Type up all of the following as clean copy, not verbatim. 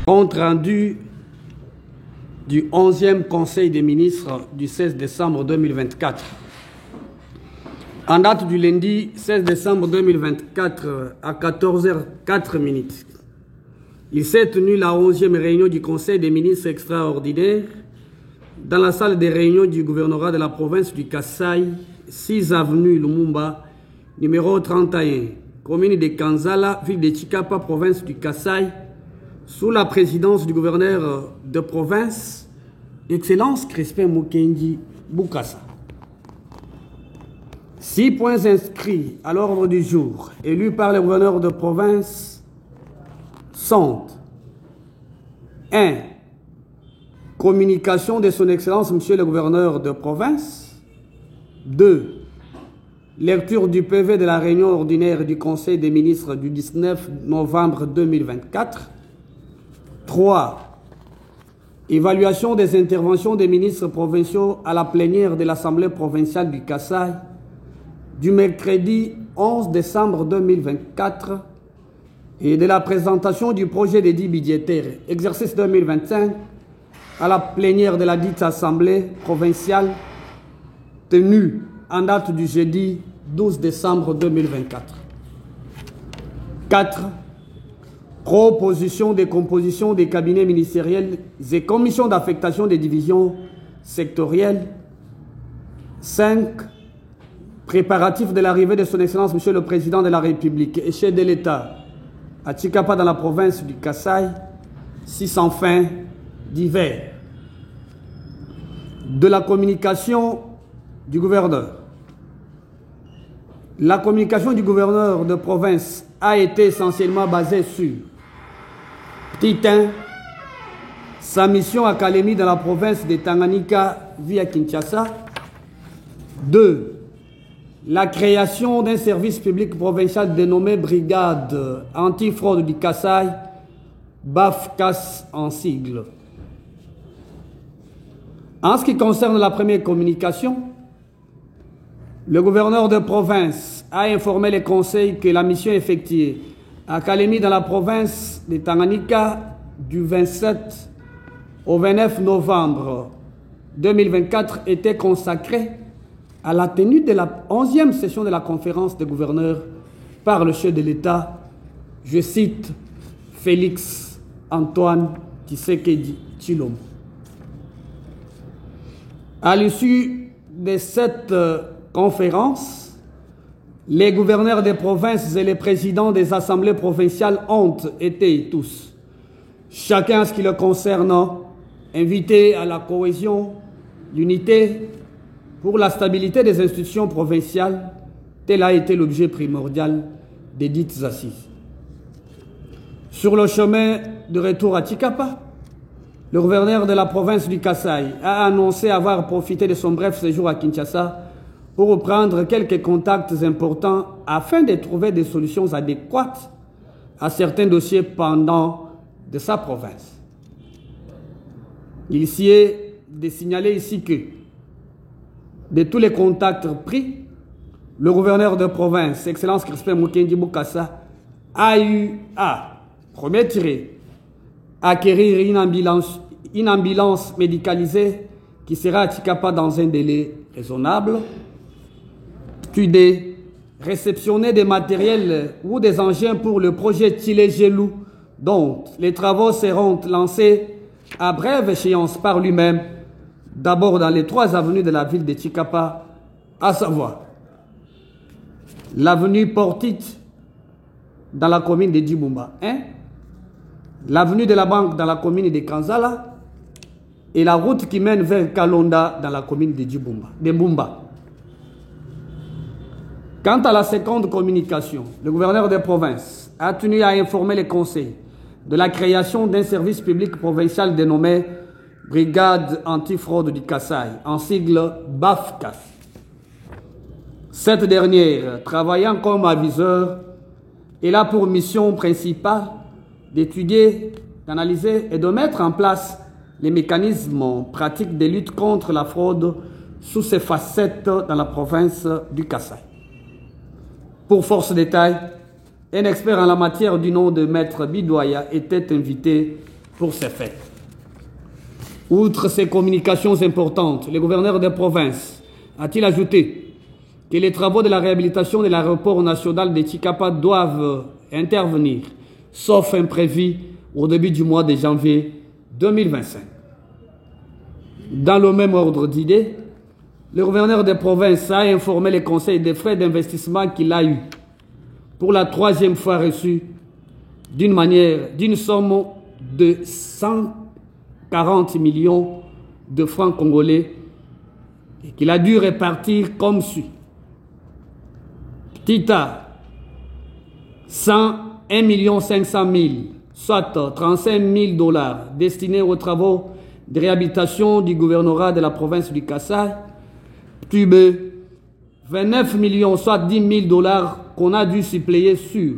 Compte rendu du 11e Conseil des ministres du 16 décembre 2024. En date du lundi 16 décembre 2024 à 14h04, il s'est tenu la 11e réunion du Conseil des ministres extraordinaire dans la salle des réunions du gouvernorat de la province du Kasaï, 6 avenue Lumumba, numéro 31, commune de Kanzala, ville de Chikapa, province du Kasaï, sous la présidence du gouverneur de province, Excellence Crispin Mukendi Bokassa. 6 points inscrits à l'ordre du jour, élus par le gouverneur de province, sont 1. Communication de son Excellence Monsieur le gouverneur de province. 2. Lecture du PV de la réunion ordinaire du Conseil des ministres du 19 novembre 2024. 3. Évaluation des interventions des ministres provinciaux à la plénière de l'Assemblée provinciale du Kasaï du mercredi 11 décembre 2024 et de la présentation du projet d'édit budgétaire exercice 2025 à la plénière de la dite Assemblée provinciale tenue en date du jeudi 12 décembre 2024. 4. Proposition des compositions des cabinets ministériels et commissions d'affectation des divisions sectorielles. 5. Préparatif de l'arrivée de son Excellence Monsieur le Président de la République et chef de l'État à Chikapa dans la province du Kasaï. 6. Enfin, divers. De la communication du gouverneur. La communication du gouverneur de province a été essentiellement basée sur petit 1, sa mission à Kalemi dans la province de Tanganyika via Kinshasa. 2. La création d'un service public provincial dénommé Brigade Antifraude du Kasaï, BAFCAS en sigle. En ce qui concerne la première communication, le gouverneur de province a informé les conseils que la mission effectuée à Kalemi dans la province de Tanganyika du 27 au 29 novembre 2024 était consacrée à la tenue de la 11e session de la conférence des gouverneurs par le chef de l'État, je cite, Félix Antoine Tshisekedi Tshilombo. À l'issue de cette conférence, les gouverneurs des provinces et les présidents des assemblées provinciales ont été tous, chacun en ce qui le concerne, invités à la cohésion, l'unité pour la stabilité des institutions provinciales. Tel a été l'objet primordial des dites assises. Sur le chemin de retour à Chikapa, le gouverneur de la province du Kasaï a annoncé avoir profité de son bref séjour à Kinshasa pour reprendre quelques contacts importants afin de trouver des solutions adéquates à certains dossiers pendant de sa province. Il s'y est de signaler ici que, de tous les contacts pris, le gouverneur de province, Excellence Crispin Mukendi Bokassa, a eu à, premier tiré, acquérir une ambulance médicalisée qui sera à Chikapa dans un délai raisonnable. QD, réceptionner des matériels ou des engins pour le projet Tile-Gelou, dont les travaux seront lancés à brève échéance par lui-même, d'abord dans les 3 avenues de la ville de Chikapa, à savoir l'avenue Portite dans la commune de Djibumba 1, l'avenue de la Banque dans la commune de Kanzala et la route qui mène vers Kalonda dans la commune de Mbumba. Quant à la seconde communication, le gouverneur de province a tenu à informer les conseils de la création d'un service public provincial dénommé Brigade Antifraude du Kasaï, en sigle BAFCAS. Cette dernière, travaillant comme aviseur, elle a pour mission principale d'étudier, d'analyser et de mettre en place les mécanismes pratiques de lutte contre la fraude sous ses facettes dans la province du Kasaï. Pour force détail, un expert en la matière du nom de Maître Bidoya était invité pour ces faits. Outre ces communications importantes, le gouverneur de province a-t-il ajouté que les travaux de la réhabilitation de l'aéroport national de Tchikapa doivent intervenir, sauf imprévu, au début du mois de janvier 2025. Dans le même ordre d'idées, le gouverneur de province a informé le conseil des frais d'investissement qu'il a eu pour la troisième fois reçu d'une somme de 140 millions de francs congolais et qu'il a dû répartir comme suit. Petit A, 101 500 000, soit 35 000 dollars destinés aux travaux de réhabilitation du gouvernorat de la province du Kasaï. Petit B, 29 millions, soit 10 000 dollars qu'on a dû suppléer sur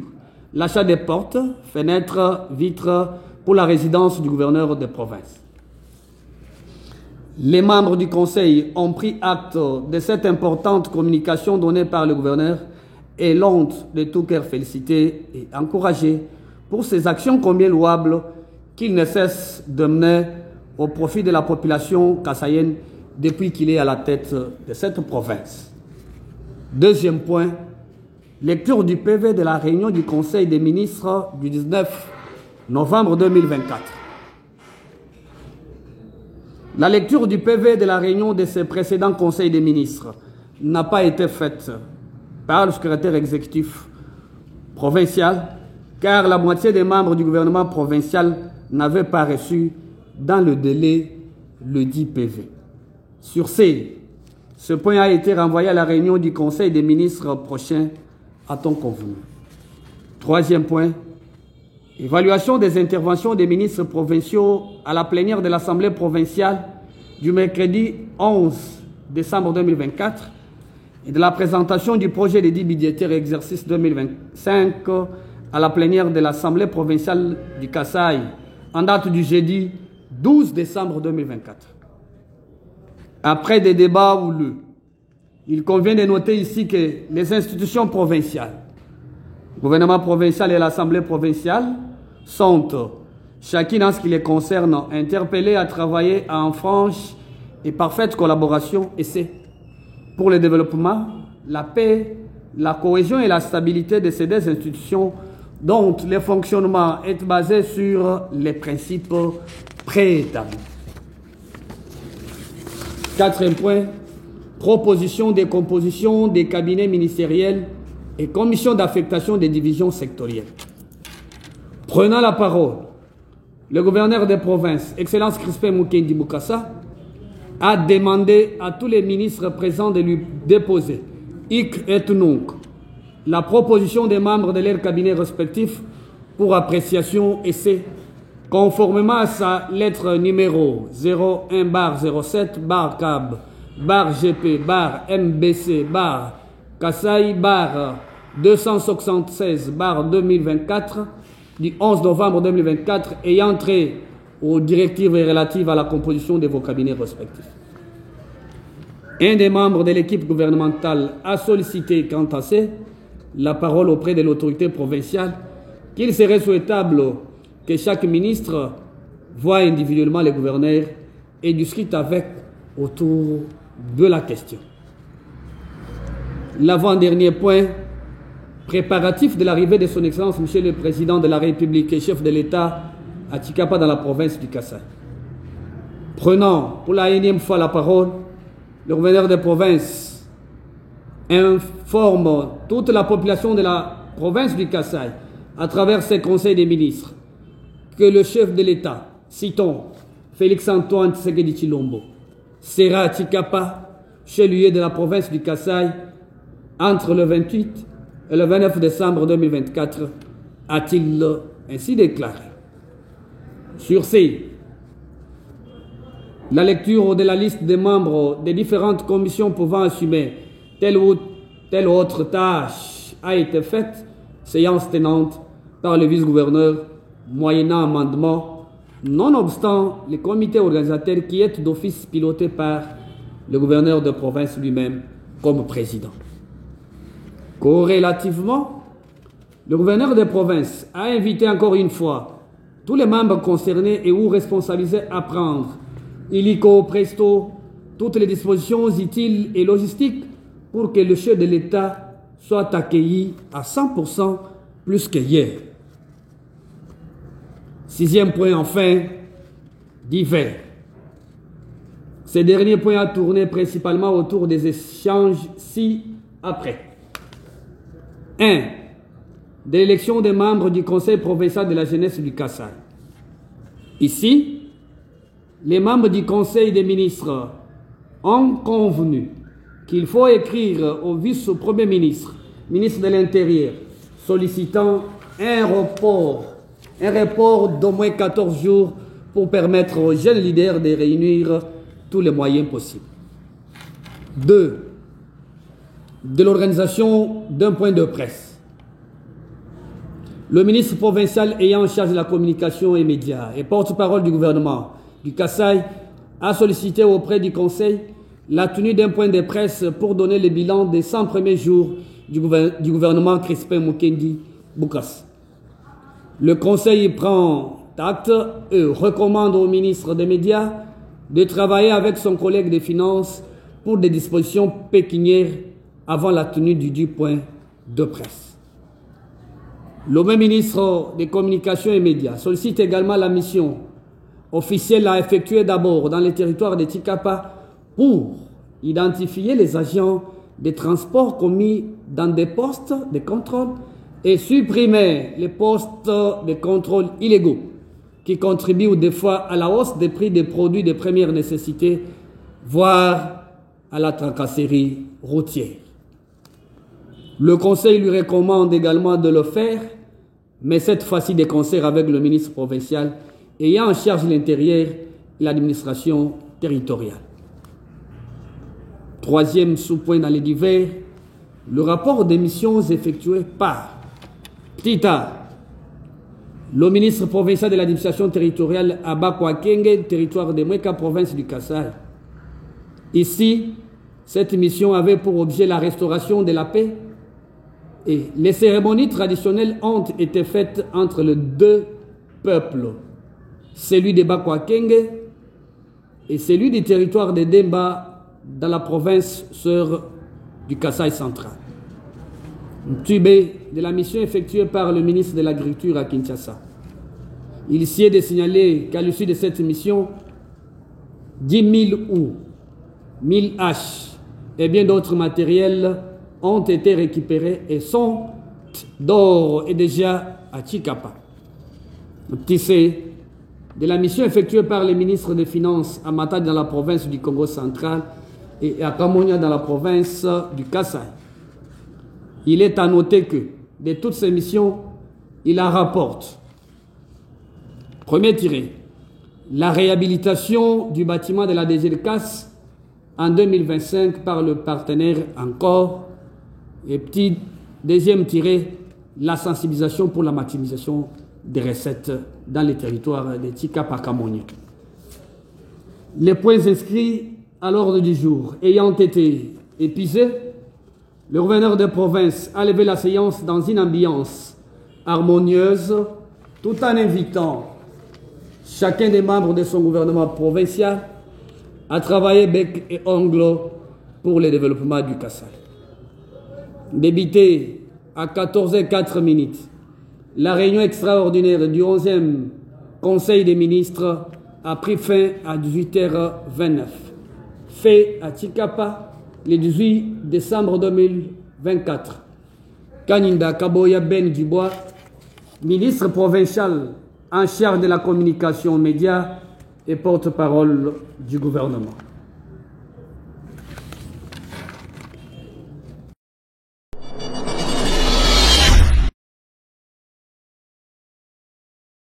l'achat des portes, fenêtres, vitres pour la résidence du gouverneur de province. Les membres du conseil ont pris acte de cette importante communication donnée par le gouverneur et l'ont de tout cœur félicité et encouragé pour ces actions combien louables qu'il ne cesse de mener au profit de la population kassaïenne depuis qu'il est à la tête de cette province. Deuxième point, lecture du PV de la réunion du Conseil des ministres du 19 novembre 2024. La lecture du PV de la réunion de ce précédent Conseil des ministres n'a pas été faite par le secrétaire exécutif provincial, car la moitié des membres du gouvernement provincial n'avaient pas reçu dans le délai le dit PV. Sur ce point a été renvoyé à la réunion du Conseil des ministres prochain à temps convenu. Troisième point, évaluation des interventions des ministres provinciaux à la plénière de l'Assemblée provinciale du mercredi 11 décembre 2024 et de la présentation du projet de 10 budgétaire exercice 2025 à la plénière de l'Assemblée provinciale du Kasaï en date du jeudi 12 décembre 2024. Après des débats houleux, il convient de noter ici que les institutions provinciales, le gouvernement provincial et l'Assemblée provinciale, sont, chacune en ce qui les concerne, interpellées à travailler en franche et parfaite collaboration, et c'est pour le développement, la paix, la cohésion et la stabilité de ces deux institutions dont le fonctionnement est basé sur les principes préétablis. Quatrième point, proposition des compositions des cabinets ministériels et commissions d'affectation des divisions sectorielles. Prenant la parole, le gouverneur des provinces, Excellence Crispin Mukendi Bukasa, a demandé à tous les ministres présents de lui déposer, hic et nunc, la proposition des membres de leurs cabinets respectifs pour appréciation et c'est, conformément à sa lettre numéro 01-07-CAB-GP-MBC- Kasaï-276-2024 du 11 novembre 2024 ayant trait aux directives relatives à la composition de vos cabinets respectifs. Un des membres de l'équipe gouvernementale a sollicité, quant à ça, la parole auprès de l'autorité provinciale qu'il serait souhaitable que chaque ministre voie individuellement les gouverneurs et discute avec autour de la question. L'avant-dernier point, préparatif de l'arrivée de son Excellence, Monsieur le Président de la République et chef de l'État à Tchikapa dans la province du Kasaï. Prenant pour la énième fois la parole, le gouverneur de province informe toute la population de la province du Kasaï à travers ses conseils des ministres que le chef de l'État, citons Félix-Antoine Tshisekedi Tshilombo, sera à Tchikapa, chez lui de la province du Kasaï, entre le 28 et le 29 décembre 2024, a-t-il ainsi déclaré. Sur la lecture de la liste des membres des différentes commissions pouvant assumer telle ou telle autre tâche a été faite, séance tenante par le vice-gouverneur, moyennant amendement, nonobstant le comité organisateur qui est d'office piloté par le gouverneur de province lui-même comme président. Corrélativement, le gouverneur de province a invité encore une fois tous les membres concernés et ou responsabilisés à prendre, illico presto, toutes les dispositions utiles et logistiques pour que le chef de l'État soit accueilli à 100% plus que hier. Sixième point, enfin, divers. Ce dernier point a tourné principalement autour des échanges ci-après. 1. De l'élection des membres du Conseil provincial de la jeunesse du Kasaï. Ici, les membres du Conseil des ministres ont convenu qu'il faut écrire au vice-premier ministre, ministre de l'Intérieur, sollicitant un report d'au moins 14 jours pour permettre aux jeunes leaders de réunir tous les moyens possibles. 2. De l'organisation d'un point de presse. Le ministre provincial ayant en charge de la communication et médias et porte-parole du gouvernement du Kasaï a sollicité auprès du Conseil la tenue d'un point de presse pour donner le bilan des 100 premiers jours du gouvernement Crispin Mukendi Boukas. Le Conseil prend acte et recommande au ministre des Médias de travailler avec son collègue des Finances pour des dispositions pécuniaires avant la tenue du dit point de presse. Le même ministre des Communications et Médias sollicite également la mission officielle à effectuer d'abord dans les territoires de Tshikapa pour identifier les agents de transport commis dans des postes de contrôle et supprimer les postes de contrôle illégaux qui contribuent des fois à la hausse des prix des produits de première nécessité, voire à la tracasserie routière. Le Conseil lui recommande également de le faire, mais cette fois-ci de concert avec le ministre provincial ayant en charge l'intérieur et l'administration territoriale. Troisième sous-point dans les divers, le rapport des missions effectuées par Ptita, le ministre provincial de l'administration territoriale à Bakwakenge, territoire de Mweka, province du Kasaï. Ici, cette mission avait pour objet la restauration de la paix et les cérémonies traditionnelles ont été faites entre les deux peuples, celui de Bakwakenge et celui du territoire de Demba dans la province sœur du Kasaï central. Tubé de la mission effectuée par le ministre de l'Agriculture à Kinshasa. Il s'y est de signaler qu'à l'issue de cette mission, 10 000 ou 1000 haches et bien d'autres matériels ont été récupérés et sont d'or et déjà à Tshikapa. Petit C de la mission effectuée par les ministres des Finances à Matadi dans la province du Congo central et à Kamonia dans la province du Kasaï. Il est à noter que de toutes ces missions, il en rapporte. Premier tiré, la réhabilitation du bâtiment de la DGCAS en 2025 par le partenaire encore. Et petit deuxième tiré, la sensibilisation pour la maximisation des recettes dans les territoires de Tshikapa-Kamonia. Les points inscrits à l'ordre du jour ayant été épuisés, le gouverneur de province a levé la séance dans une ambiance harmonieuse tout en invitant chacun des membres de son gouvernement provincial à travailler bec et ongle pour le développement du Kasaï. Débuté à 14h04, la réunion extraordinaire du 11e Conseil des ministres a pris fin à 18h29. Fait à Tshikapa le 18 décembre 2024. Kaninda Kaboya Ben Dubois, ministre provincial en charge de la communication média et porte-parole du gouvernement.